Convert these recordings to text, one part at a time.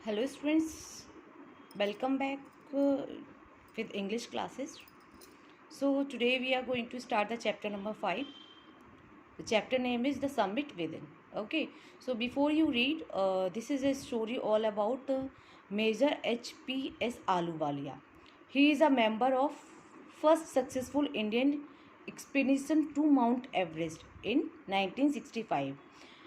Hello students, welcome back with English classes. So today we are going to start the chapter number 5. The chapter name is The Summit Within. Okay, so before you read, this is a story all about Major H.P.S. Ahluwalia. He is a member of first successful Indian expedition to Mount Everest in 1965.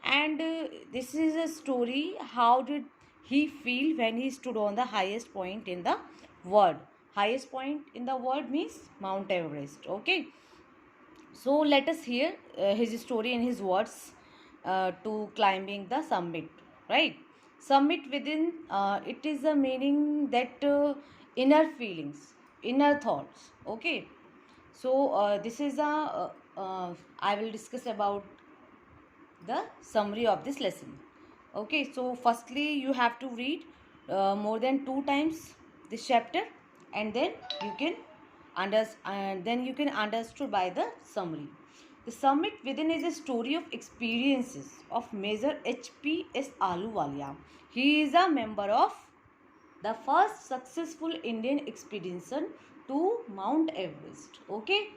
And this is a story how did he feel when he stood on the highest point in the world. Highest point in the world means Mount Everest. Okay, so let us hear his story in his words to climbing the summit. Right, summit within, it is a meaning that inner feelings, inner thoughts. Okay, so this is a I will discuss about the summary of this lesson. Okay, so firstly you have to read more than 2 times this chapter, and then you can understood by the summary. The Summit Within is a story of experiences of Major H.P.S. Ahluwalia. He is a member of the first successful Indian expedition to Mount Everest. Okay,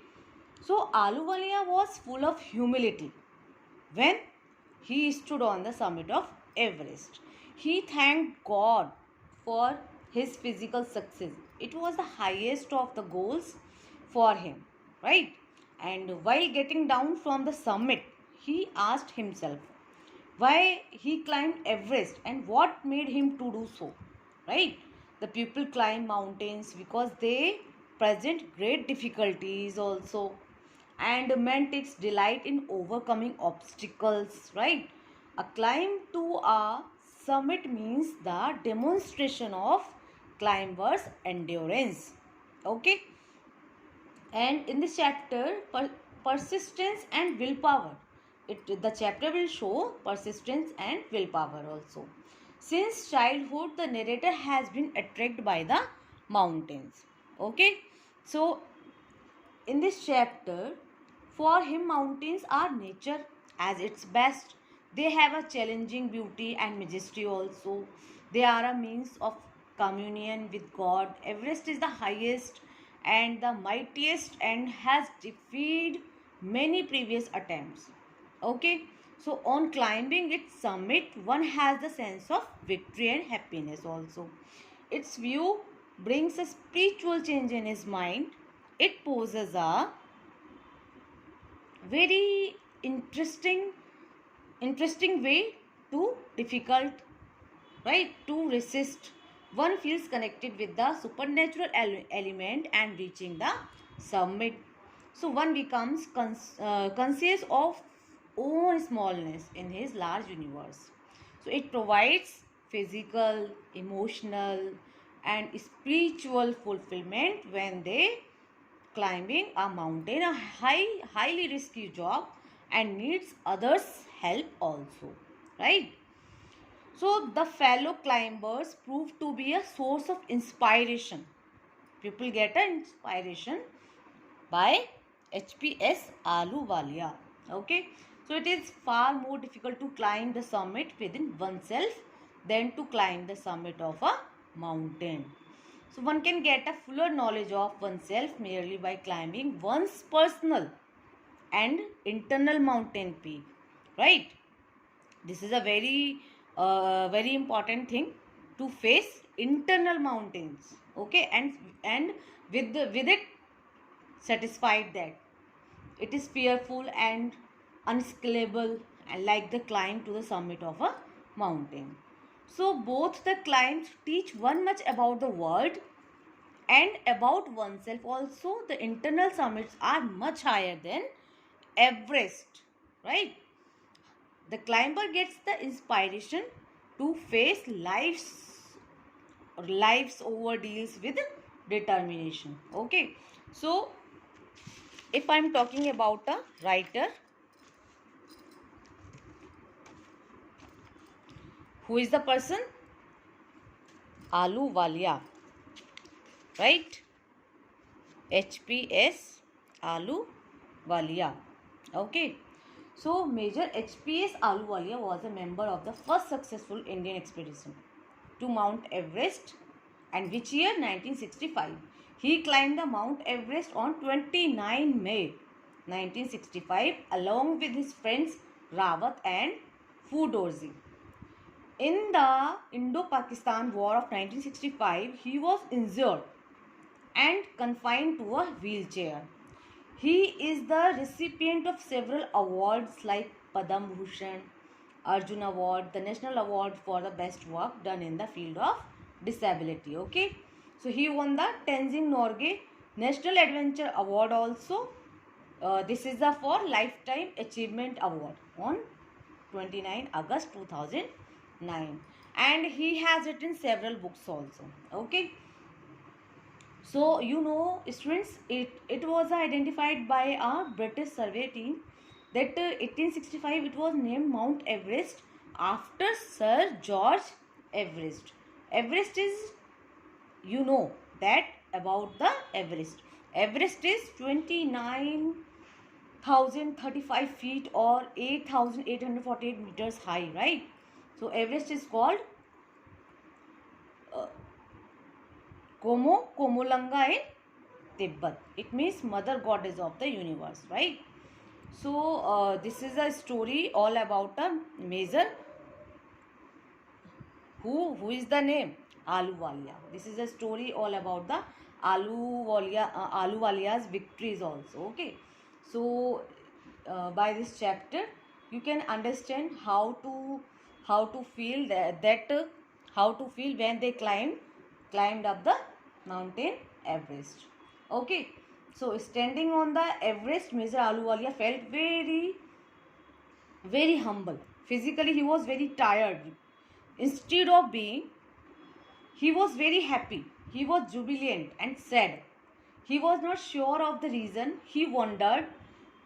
so Ahluwalia was full of humility when he stood on the summit of Everest. He thanked God for his physical success. It was the highest of the goals for him, right? And while getting down from the summit, he asked himself why he climbed Everest and what made him to do so, right? The people climb mountains because they present great difficulties also, and man takes delight in overcoming obstacles, right? A climb to a summit means the demonstration of climber's endurance. Okay, and in this chapter, persistence and willpower, the chapter will show persistence and willpower also. Since childhood the narrator has been attracted by the mountains. Okay, so in this chapter, for him mountains are nature as its best. They have a challenging beauty and majesty also. They are a means of communion with God. Everest is the highest and the mightiest and has defeated many previous attempts. Okay, so on climbing its summit, one has the sense of victory and happiness also. Its view brings a spiritual change in his mind. It poses a very interesting way to difficult, right, to resist. One feels connected with the supernatural element and reaching the summit, so one becomes conscious of own smallness in his large universe. So it provides physical, emotional and spiritual fulfillment when they climbing a mountain, a highly risky job and needs others help also, right? So the fellow climbers prove to be a source of inspiration. People get an inspiration by HPS Ahluwalia. Okay, so it is far more difficult to climb the summit within oneself than to climb the summit of a mountain. So one can get a fuller knowledge of oneself merely by climbing one's personal and internal mountain peak, right? This is a very important thing, to face internal mountains. Okay, and with it satisfied that it is fearful and unscalable and like the climb to the summit of a mountain. So both the climbs teach one much about the world and about oneself also. The internal summits are much higher than Everest, right? The climber gets the inspiration to face life's ordeals with determination. Okay, so if I'm talking about a writer, who is the person? Ahluwalia, right? HPS Ahluwalia. Okay, so Major HPS Ahluwalia was a member of the first successful Indian expedition to Mount Everest. And which year? 1965. He climbed the Mount Everest on 29 May 1965 along with his friends Rawat and Foodorzy. In the Indo-Pakistan War of 1965, he was injured and confined to a wheelchair. He is the recipient of several awards like Padam Bhushan, Arjun Award, the National Award for the best work done in the field of disability. Okay, so he won the Tenzing Norgay National Adventure Award also. This is the for Lifetime Achievement Award on 29 August 2009, and he has written several books also. Okay, so you know students, it was identified by a British survey team that 1865 it was named Mount Everest after Sir George Everest. Everest is, you know that about the Everest. Everest is 29,035 feet or 8,848 meters high, right? So Everest is called Komolanga in Tibet. It means mother goddess of the universe, right? So this is a story all about a major. Who is the name? Ahluwalia. This is a story all about the Ahluwalia's victories also. Okay. So by this chapter you can understand how to feel how to feel when they climbed up the mountain Everest. Okay. So standing on the Everest, Major Ahluwalia felt very humble. Physically he was very tired. Instead of being, he was very happy. He was jubilant and sad. He was not sure of the reason. He wondered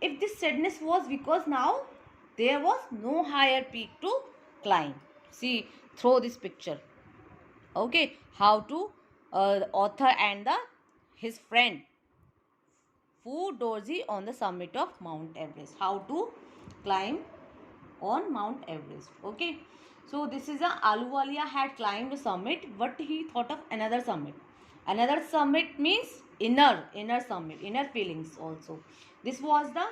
if this sadness was because now there was no higher peak to climb. See through this picture. Okay, how to the author and his friend Foodorzy on the summit of Mount Everest. How to climb on Mount Everest. Okay. So this is a Ahluwalia had climbed a summit, but he thought of another summit. Another summit means inner summit, inner feelings also. This was the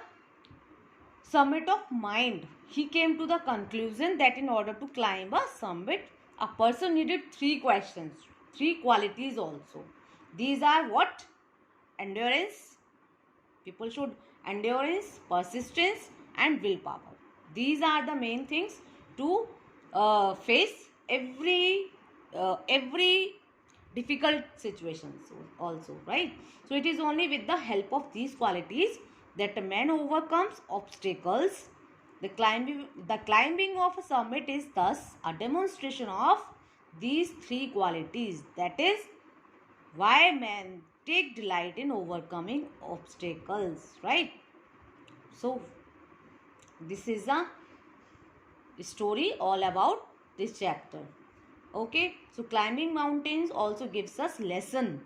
summit of mind. He came to the conclusion that in order to climb a summit, a person needed three qualities also. These are what? Endurance. People should endurance, persistence, and willpower. These are the main things to face every difficult situations also, right? So it is only with the help of these qualities that a man overcomes obstacles. The climbing of a summit is thus a demonstration of these three qualities. That is why men take delight in overcoming obstacles, right? So this is a story all about this chapter. Okay, so climbing mountains also gives us lesson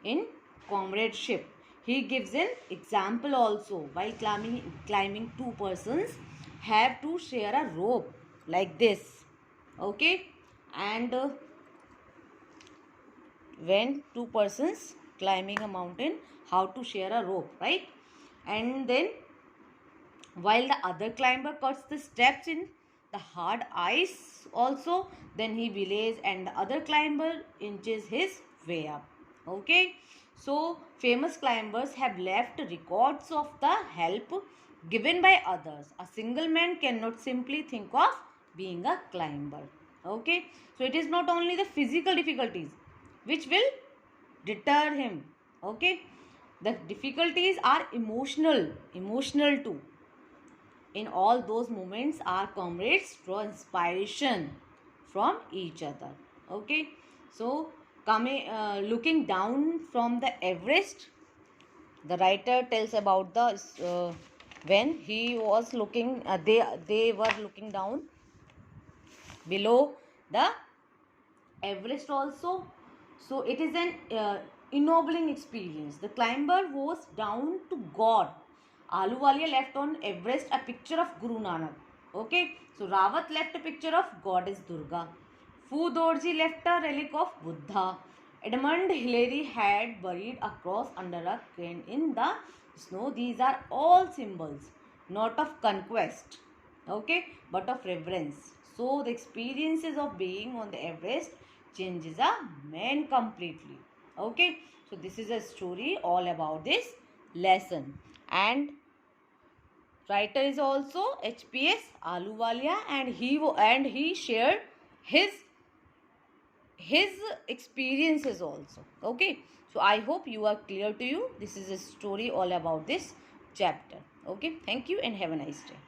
in comradeship. He gives an example also. While climbing two persons have to share a rope like this. Okay, and when two persons climbing a mountain, how to share a rope, right? And then while the other climber cuts the steps in the hard ice also, then he belays and the other climber inches his way up. Okay, so famous climbers have left records of the help given by others. A single man cannot simply think of being a climber. Okay, so it is not only the physical difficulties which will deter him. Okay, the difficulties are emotional too. In all those moments, our comrades draw inspiration from each other. Okay, so looking down from the Everest, the writer tells about the when he was looking, they were looking down below the Everest also. So it is an ennobling experience. The climber was down to God. Ahluwalia left on Everest a picture of Guru Nanak. Okay, so Rawat left a picture of Goddess Durga. Fu Dorji left a relic of Buddha. Edmund Hillary had buried a cross under a crane in the snow. These are all symbols, not of conquest, okay, but of reverence. So the experiences of being on the Everest changes a man completely. Okay, so this is a story all about this lesson. And writer is also HPS Ahluwalia, and he shared his his experiences also. Okay, so I hope you are clear to you. This is a story all about this chapter. Okay, thank you and have a nice day.